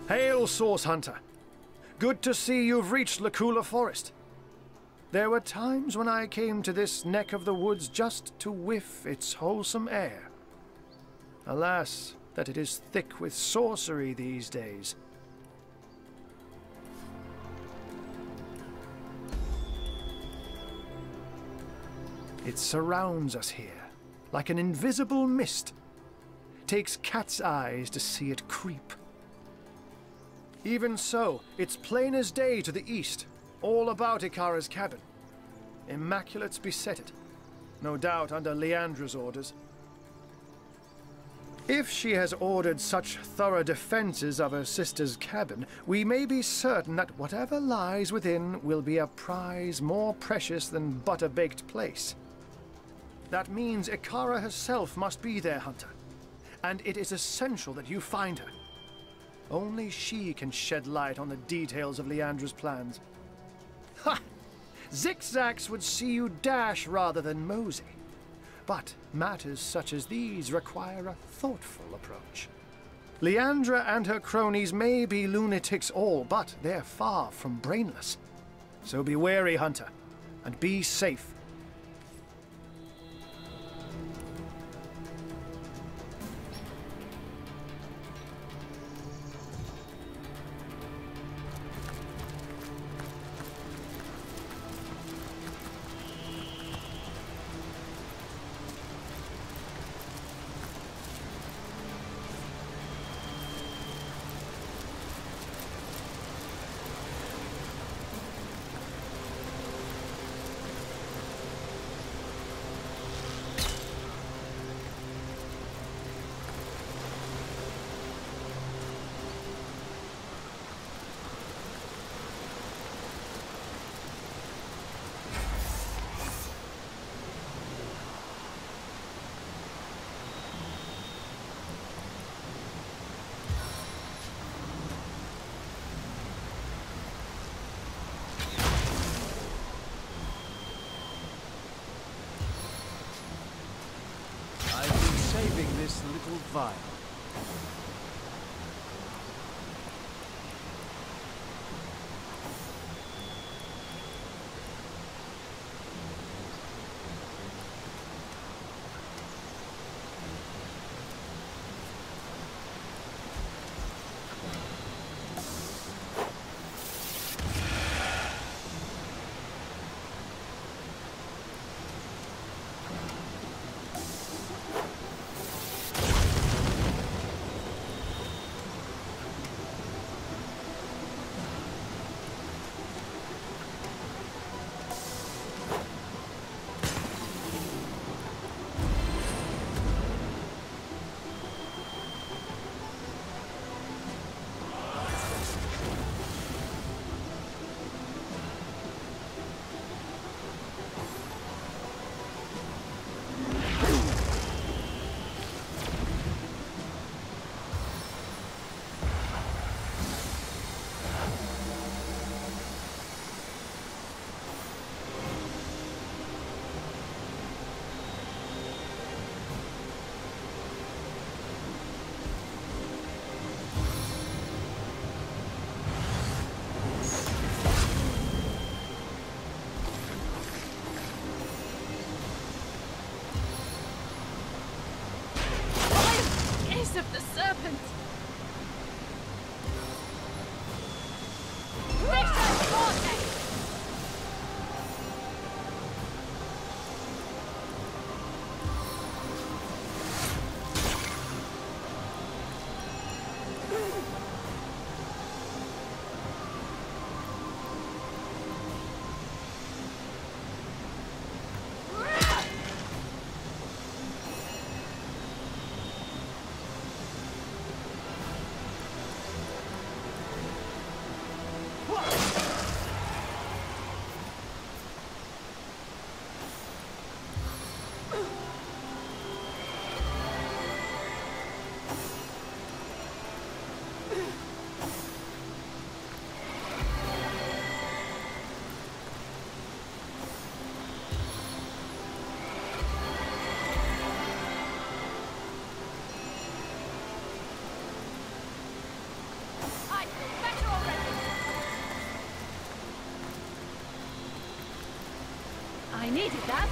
Hail, Source Hunter. Good to see you've reached Luculla Forest. There were times when I came to this neck of the woods just to whiff its wholesome air. Alas, that it is thick with sorcery these days. It surrounds us here, like an invisible mist. Takes cat's eyes to see it creep. Even so, it's plain as day to the east, all about Ikara's cabin. Immaculates beset it, no doubt under Leandra's orders. If she has ordered such thorough defenses of her sister's cabin, we may be certain that whatever lies within will be a prize more precious than butter-baked plaice. That means Ikara herself must be there, Hunter, and it is essential that you find her. Only she can shed light on the details of Leandra's plans. Ha! Zigzags would see you dash rather than mosey. But matters such as these require a thoughtful approach. Leandra and her cronies may be lunatics all, but they're far from brainless. So be wary, Hunter, and be safe. Saving this little vial. Of the serpent! needed that.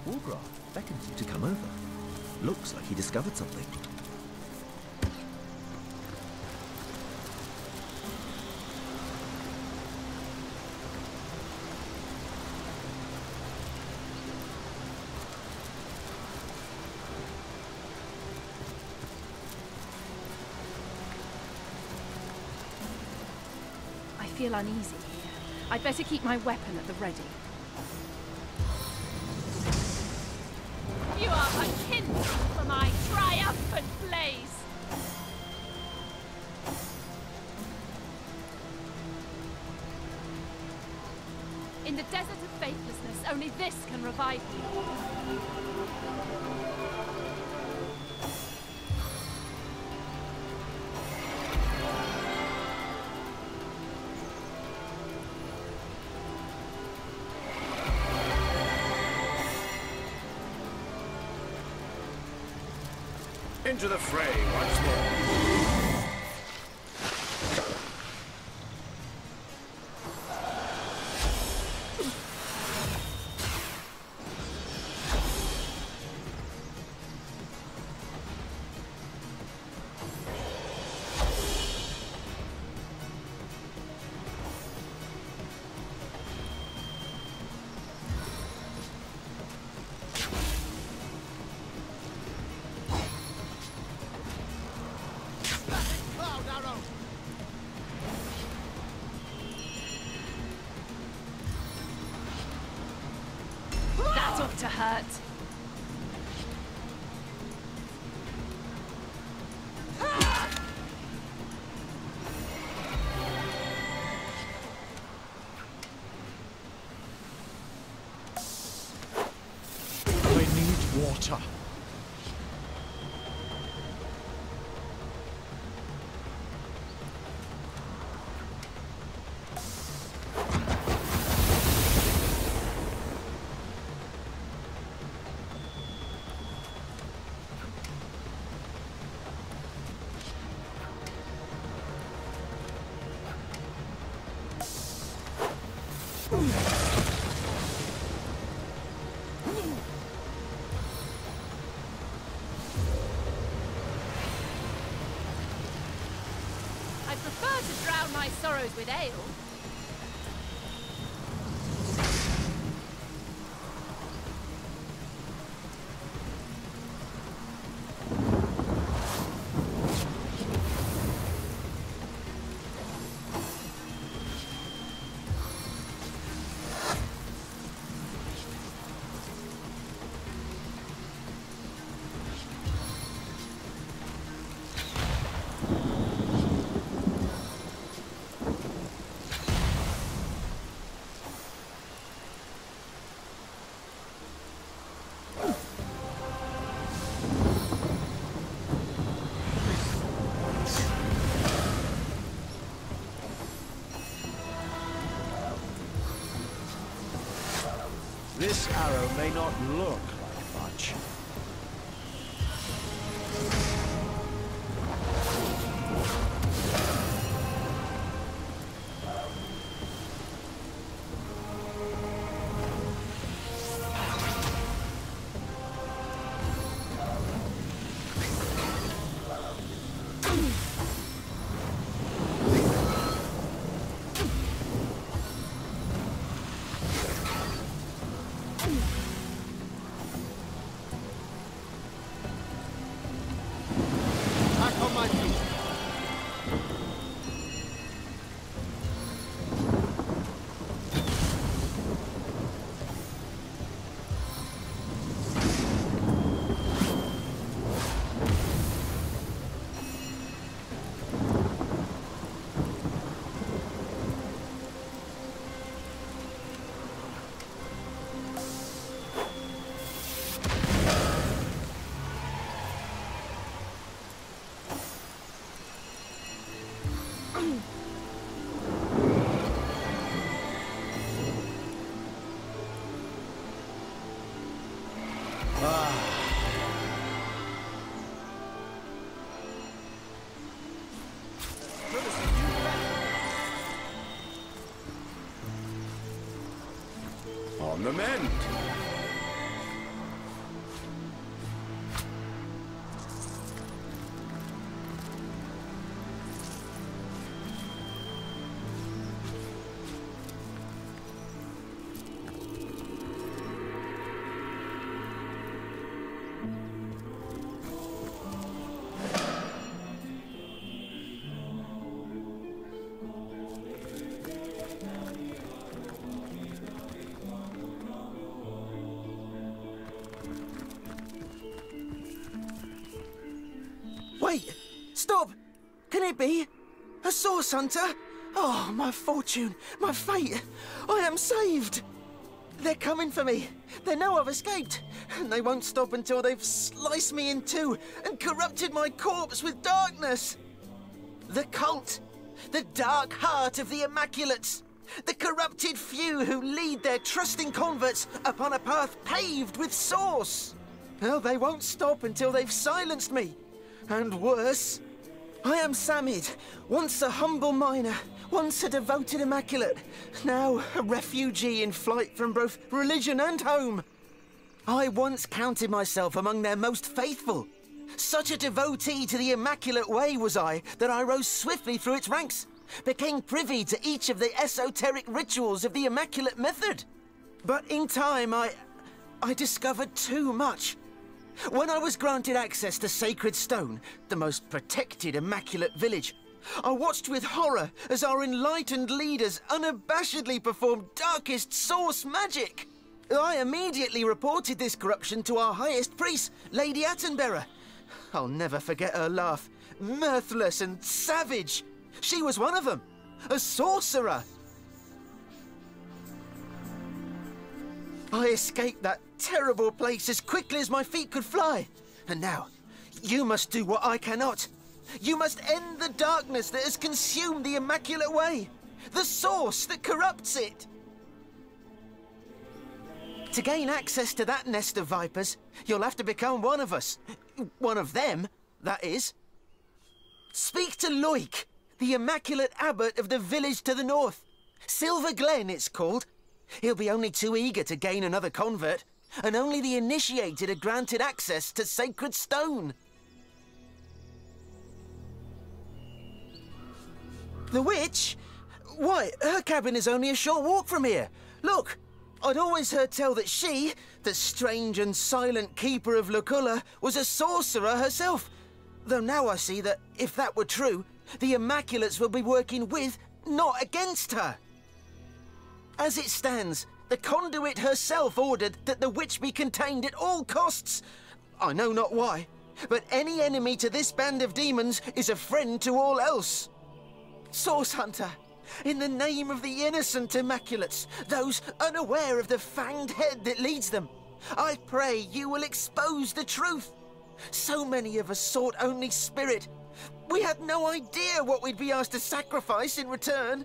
Wargraf beckons you to come over. Looks like he discovered something. I feel uneasy here. I'd better keep my weapon at the ready. You are a kindred for my triumphant blaze! In the desert of faithlessness, only this can revive me. Into the fray once more. That ought to hurt. I need water. I prefer to drown my sorrows with ale. This arrow may not look like much. On the mend. Wait! Stop! Can it be? A source hunter? Oh, my fortune, my fate! I am saved! They're coming for me. They know I've escaped. And they won't stop until they've sliced me in two and corrupted my corpse with darkness. The cult. The dark heart of the Immaculates. The corrupted few who lead their trusting converts upon a path paved with source. Well, they won't stop until they've silenced me. And worse, I am Samid, once a humble miner, once a devoted Immaculate, now a refugee in flight from both religion and home. I once counted myself among their most faithful. Such a devotee to the Immaculate Way was I, that I rose swiftly through its ranks, became privy to each of the esoteric rituals of the Immaculate method. But in time, I discovered too much. When I was granted access to Sacred Stone, the most protected Immaculate village, I watched with horror as our enlightened leaders unabashedly performed darkest source magic. I immediately reported this corruption to our highest priest, Lady Attenbearer. I'll never forget her laugh, mirthless and savage. She was one of them, a sorcerer. I escaped that terrible place as quickly as my feet could fly. And now, you must do what I cannot. You must end the darkness that has consumed the Immaculate Way, the source that corrupts it. To gain access to that nest of vipers, you'll have to become one of us. One of them, that is. Speak to Loik, the Immaculate Abbot of the village to the north. Silver Glen, it's called. He'll be only too eager to gain another convert, and only the initiated are granted access to Sacred Stone. The witch? Why, her cabin is only a short walk from here. Look, I'd always heard tell that she, the strange and silent keeper of Luculla, was a sorcerer herself. Though now I see that, if that were true, the Immaculates will be working with, not against her. As it stands, the conduit herself ordered that the witch be contained at all costs. I know not why, but any enemy to this band of demons is a friend to all else. Source Hunter, in the name of the innocent Immaculates, those unaware of the fanged head that leads them, I pray you will expose the truth. So many of us sought only spirit. We had no idea what we'd be asked to sacrifice in return.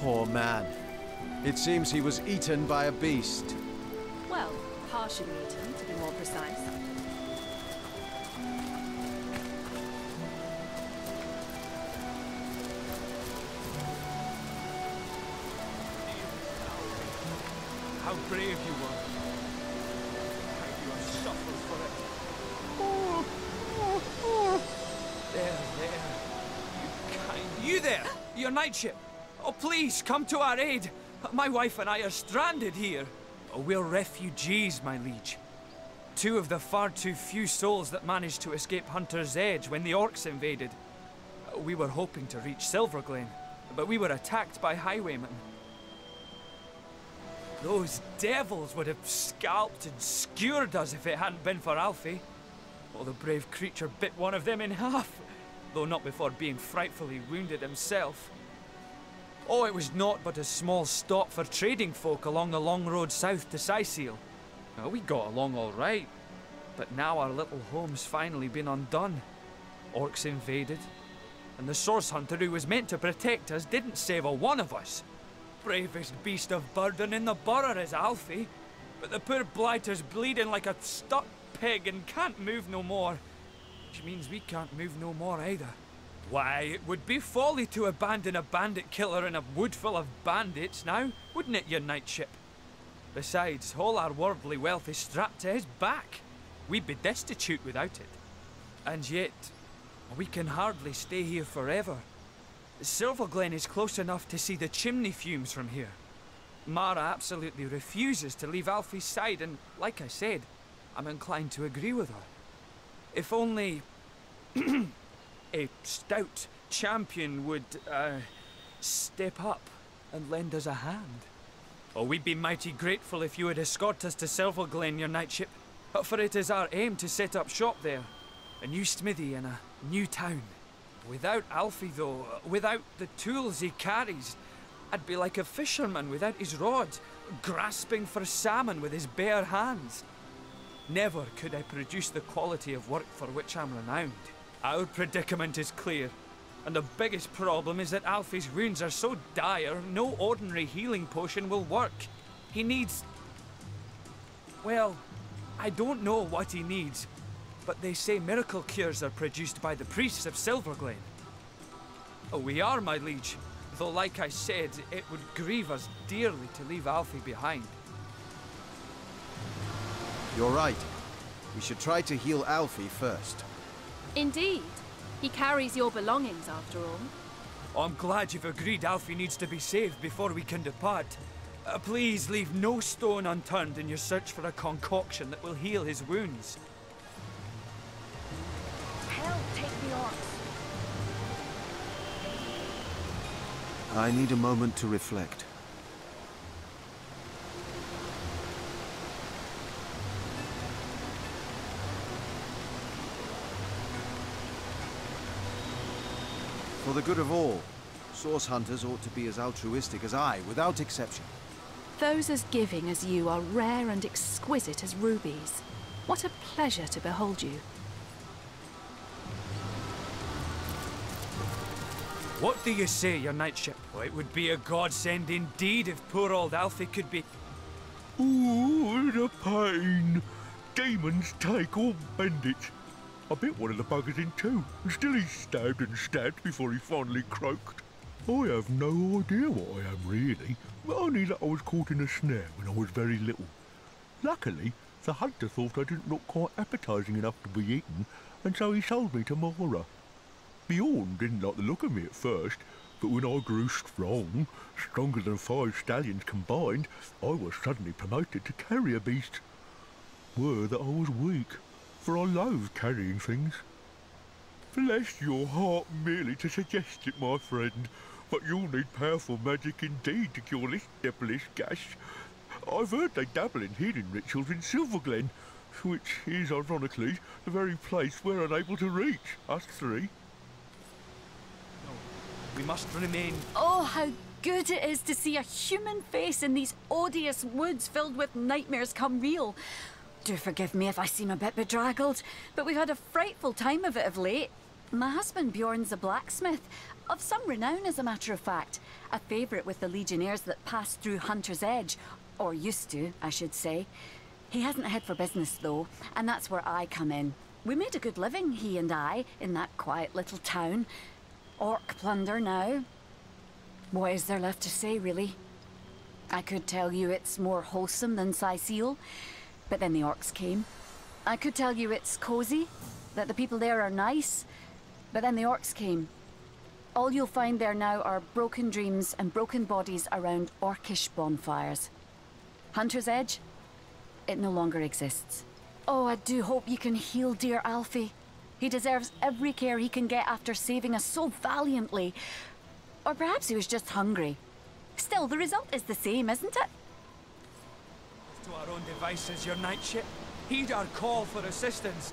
Poor man. It seems he was eaten by a beast. Well, partially eaten, to be more precise. brave you were. How you have suffered for it. Oh, oh, oh. There. You kind... You there! Your knightship! Oh, please, come to our aid! My wife and I are stranded here. Oh, we're refugees, my liege. Two of the far too few souls that managed to escape Hunter's Edge when the orcs invaded. We were hoping to reach Silverglen, but we were attacked by highwaymen. Those devils would have scalped and skewered us if it hadn't been for Alfie. Well, the brave creature bit one of them in half, though not before being frightfully wounded himself. Oh, it was naught but a small stop for trading folk along the long road south to Cyseal. Well, we got along all right, but now our little home's finally been undone. Orcs invaded, and the source hunter who was meant to protect us didn't save a one of us. Bravest beast of burden in the borough is Alfie, but the poor blighter's bleeding like a stuck pig and can't move no more. Which means we can't move no more either. Why, it would be folly to abandon a bandit killer in a wood full of bandits now, wouldn't it, your knightship? Besides, all our worldly wealth is strapped to his back. We'd be destitute without it. And yet, we can hardly stay here forever. Silverglen is close enough to see the chimney fumes from here. Mara absolutely refuses to leave Alfie's side, and like I said, I'm inclined to agree with her. If only a stout champion would, step up and lend us a hand. Oh, we'd be mighty grateful if you would escort us to Silverglen, your knightship. For it is our aim to set up shop there. A new smithy in a new town. Without Alfie, though, without the tools he carries, I'd be like a fisherman without his rod, grasping for salmon with his bare hands. Never could I produce the quality of work for which I'm renowned. Our predicament is clear, and the biggest problem is that Alfie's wounds are so dire, no ordinary healing potion will work. He needs... well, I don't know what he needs, but they say miracle cures are produced by the priests of Silverglen. Oh, we are, my liege, though like I said, it would grieve us dearly to leave Alfie behind. You're right. We should try to heal Alfie first. Indeed. He carries your belongings, after all. I'm glad you've agreed Alfie needs to be saved before we can depart. Please leave no stone unturned in your search for a concoction that will heal his wounds. Hell, take the orcs. I need a moment to reflect. For the good of all, source hunters ought to be as altruistic as I, without exception. Those as giving as you are rare and exquisite as rubies. What a pleasure to behold you. What do you say, your knightship? Well, it would be a godsend indeed if poor old Alfie could be... Ooh, the pain. Demons take all bandits. I bit one of the buggers in two, and still he stabbed and stabbed before he finally croaked. I have no idea what I am really, only that I was caught in a snare when I was very little. Luckily, the hunter thought I didn't look quite appetising enough to be eaten, and so he sold me to Mara. Bjorn didn't like the look of me at first, but when I grew strong, stronger than 5 stallions combined, I was suddenly promoted to carrier beast. Were that I was weak, for I loathe carrying things. Bless your heart merely to suggest it, my friend, but you'll need powerful magic indeed to cure this devilish gash. I've heard they dabble in healing rituals in Silverglen, which is, ironically, the very place we're unable to reach, us three. We must remain... Oh, how good it is to see a human face in these odious woods filled with nightmares come real. Do forgive me if I seem a bit bedraggled, but we've had a frightful time of it of late. My husband Bjorn's a blacksmith, of some renown as a matter of fact. A favourite with the legionnaires that passed through Hunter's Edge. Or used to, I should say. He hasn't a head for business though, and that's where I come in. We made a good living, he and I, in that quiet little town. Orc plunder now. What is there left to say, really? I could tell you it's more wholesome than Cyseal, but then the orcs came. I could tell you it's cozy, that the people there are nice, but then the orcs came. All you'll find there now are broken dreams and broken bodies around orcish bonfires. Hunter's Edge? It no longer exists. Oh, I do hope you can heal dear Alfie. He deserves every care he can get after saving us so valiantly. Or perhaps he was just hungry. Still, the result is the same, isn't it? To our own devices, your knightship. Heed our call for assistance.